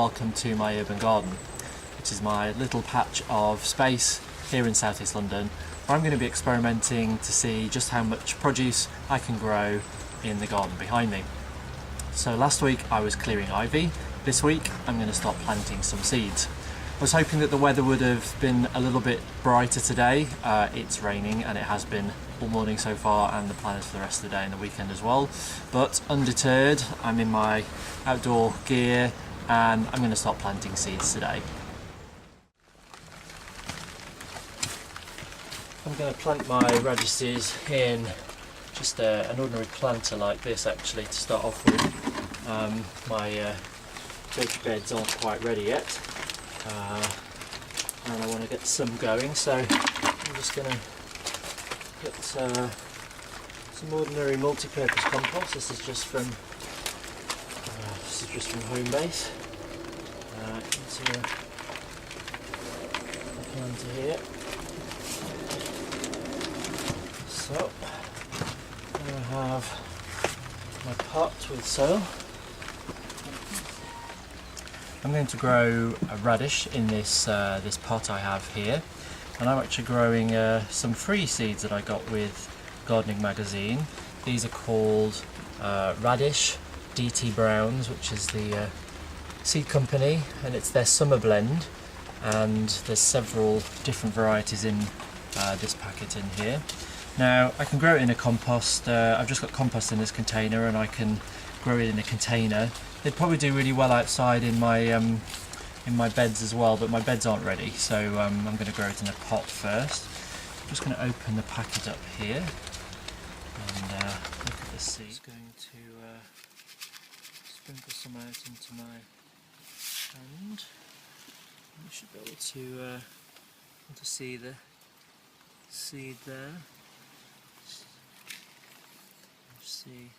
welcome to my urban garden, which is my little patch of space here in South East London, where I'm going to be experimenting to see just how much produce I can grow in the garden behind me. So last week I was clearing ivy. This week I'm going to start planting some seeds. I was hoping that the weather would have been a little bit brighter today. It's raining and it has been all morning so far, and the plan is for the rest of the day and the weekend as well. But undeterred, I'm in my outdoor gear and I'm going to start planting seeds today. I'm going to plant my radishes in just an ordinary planter like this actually to start off with. My veg beds aren't quite ready yet, and I want to get some going, so I'm just going to put some ordinary multi-purpose compost. This is just from home base into a planter here. So I have my pot with soil. I'm going to grow a radish in this pot I have here, and I'm actually growing some free seeds that I got with Gardening Magazine. These are called Radish DT Browns, which is the seed company, and it's their summer blend, and there's several different varieties in this packet in here. Now I can grow it in a compost. I've just got compost in this container and I can grow it in a container. They'd probably do really well outside in my beds as well, but my beds aren't ready, so I'm going to grow it in a pot first. I'm just going to open the packet up here and look at the seed. I'm just going to sprinkle some out into my hand. You should be able to see the seed there. See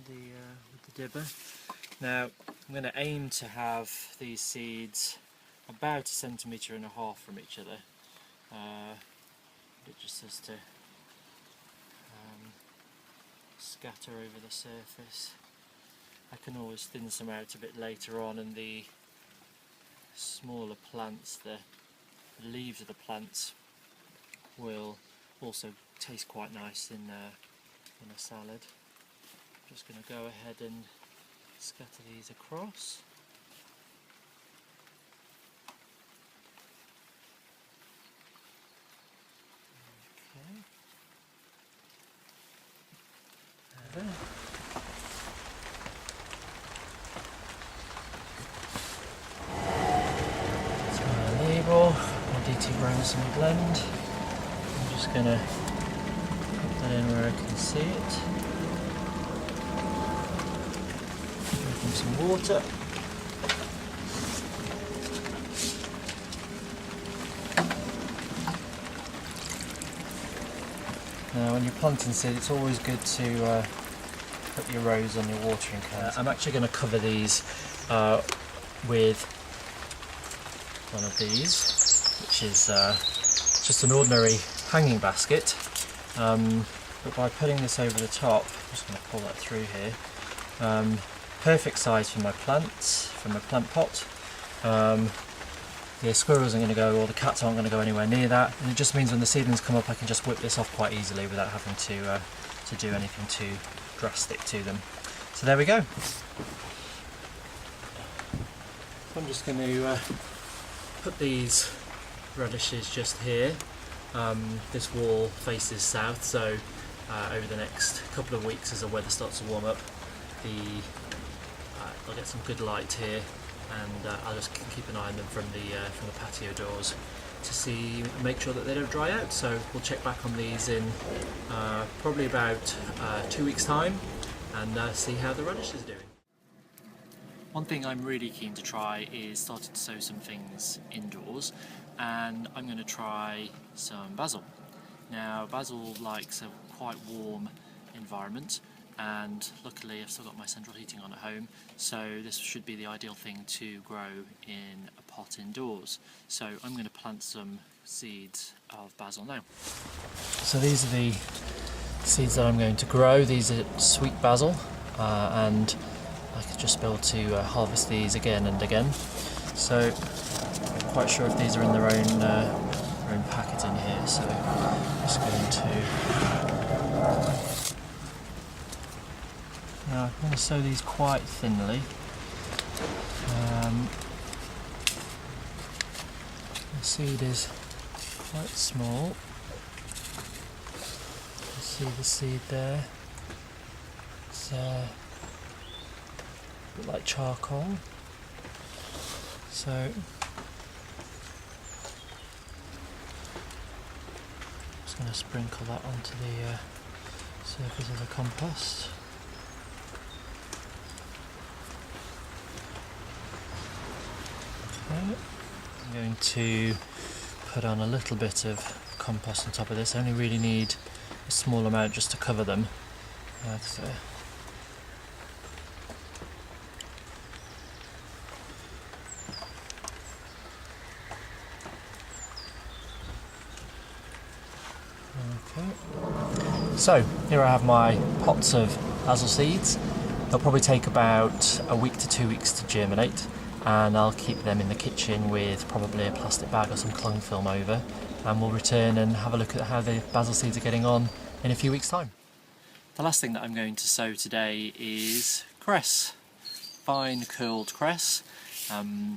with the dibber. Now I'm going to aim to have these seeds about 1.5 centimeters from each other. It just has to scatter over the surface. I can always thin some out a bit later on, and the smaller plants, the leaves of the plants, will also taste quite nice in a salad. I'm just going to go ahead and scatter these across. Okay. There. That's my label, my DT Brown blend. I'm just going to put that in where I can see it. Give some water. Now when you're planting seed, it's always good to put your rows on your watering cans. I'm actually going to cover these with one of these, which is just an ordinary hanging basket, but by putting this over the top, I'm just going to pull that through here. Perfect size for my plants, from a plant pot. The squirrels aren't going to go, or the cats aren't going to go anywhere near that, and it just means when the seedlings come up I can just whip this off quite easily without having to do anything too drastic to them. So there we go. I'm just going to put these radishes just here. This wall faces south, so over the next couple of weeks as the weather starts to warm up, I'll get some good light here, and I'll just keep an eye on them from the patio doors to make sure that they don't dry out. So we'll check back on these in probably about 2 weeks' time and see how the radish is doing. One thing I'm really keen to try is starting to sow some things indoors, and I'm going to try some basil. Now basil likes a quite warm environment, and luckily I've still got my central heating on at home, so this should be the ideal thing to grow in a pot indoors. So I'm going to plant some seeds of basil now. So these are the seeds that I'm going to grow. These are sweet basil, and I could just be able to harvest these again and again. So I'm not quite sure if these are in their own packet in here, so I'm just going to... Now I'm going to sow these quite thinly. The seed is quite small. You can see the seed there. It's a bit like charcoal. So I'm just going to sprinkle that onto the surface of the compost. Okay. I'm going to put on a little bit of compost on top of this. I only really need a small amount just to cover them. So here I have my pots of basil seeds. They'll probably take about a week to 2 weeks to germinate, and I'll keep them in the kitchen with probably a plastic bag or some cling film over, and we'll return and have a look at how the basil seeds are getting on in a few weeks' time. The last thing that I'm going to sow today is cress, fine curled cress.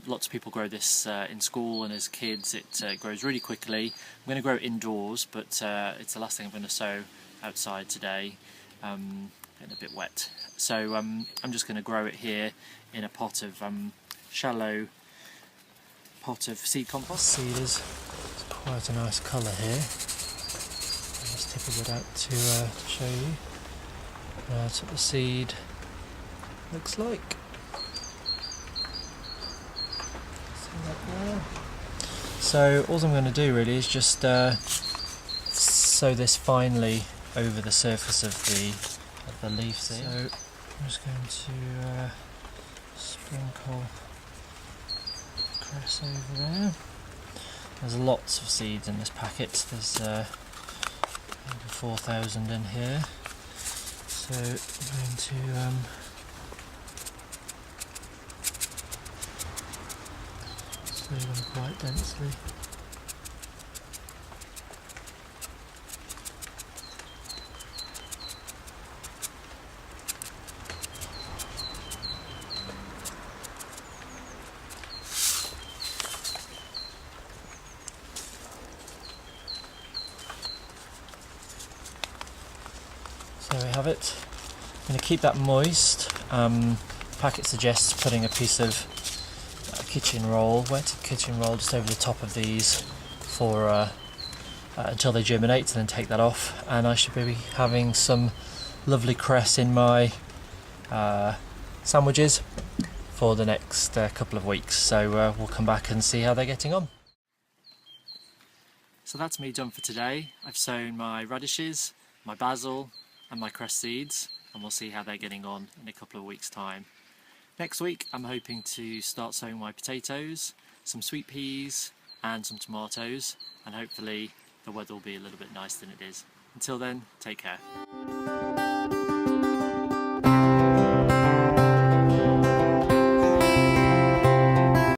Lots of people grow this in school and as kids. It grows really quickly. I'm going to grow it indoors, but it's the last thing I'm going to sow outside today. Getting a bit wet. So I'm just going to grow it here in a pot of shallow pot of seed compost. Seed is quite a nice colour here. I'll just tip a bit out to show you. That's what the seed looks like. So all I'm going to do really is just sow this finely over the surface of the leaves here. So I'm just going to sprinkle cress over there. There's lots of seeds in this packet. There's over 4,000 in here. So I'm going to sow them quite densely. So there we have it. I'm going to keep that moist. The packet suggests putting a piece of kitchen roll, wet kitchen roll, just over the top of these for until they germinate, and then take that off, and I should be having some lovely cress in my sandwiches for the next couple of weeks. So we'll come back and see how they're getting on. So that's me done for today. I've sown my radishes, my basil and my cress seeds, and we'll see how they're getting on in a couple of weeks' time. Next week I'm hoping to start sowing my potatoes, some sweet peas and some tomatoes, and hopefully the weather will be a little bit nicer than it is. Until then, take care.